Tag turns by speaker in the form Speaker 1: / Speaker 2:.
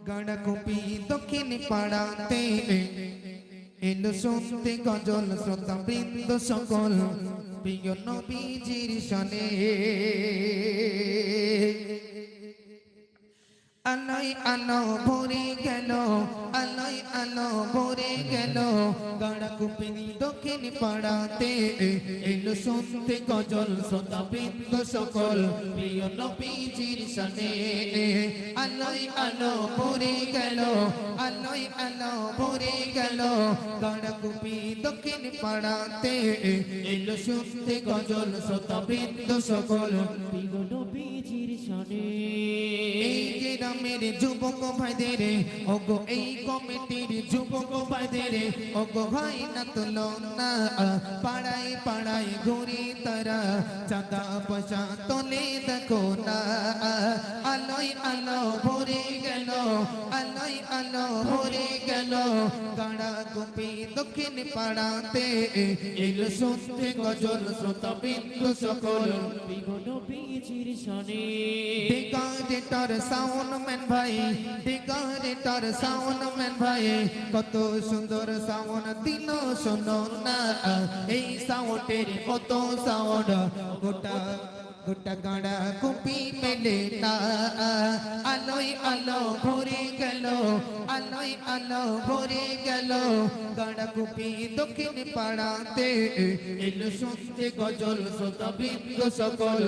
Speaker 1: গাড়াকুপি দক্ষিণ পাড়াতে এলো শুনতে গজল শ্রোতা বৃন্দ সকল প্রিয় নবীজির শানে আলোয় আলো ভরে গেল আলোয় আলো ভরে গেল গাড়াকুপি দক্ষিণ পাড়াতে এলো শুনতে গজল শ্রোতা বৃন্দ সকল প্রিয় নবীজির শানে আলোয় আলো ভরে গেল আলোয় আলো ভরে গেল গাড়াকুপি দক্ষিণ পাড়াতে এলো শুনতে গজল শ্রোতা বৃন্দ সকল
Speaker 2: প্রিয় নবীজির শানে
Speaker 1: এই গ্রামের যুবক ভাইদের ওগো এই কমিটির যুবক ভাইদের ওগো ভাই না তুলো না পাড়ায় পাড়ায় ঘুরি তারা চাঁদা পয়সা তোলে দেখো না আলোয় আলো ভরে গেল আলোয় আলো ভরে গেল গাড়াকুপি দক্ষিণ পাড়াতে এলো শুনতে গজল শ্রোতা বিন্দু সকল
Speaker 2: প্রিয় নবীজির শানে
Speaker 1: ডিগারেটর সাউন্ড ম্যান ভাই ডিগারেটর সাউন্ড ম্যান ভাই কত সুন্দর সাউন্ড দিল শোনো না এই সাউন্ডের কত সাউন্ড গোটা গোটা গাড়াকুপি মেলে না আলোয় আলো ভরে গেল আলোয় আলো ভরে গেল গাড়াকুপি দক্ষিণ পাড়াতে এলো শুনতে গজল শ্রোতা বৃন্দ সকল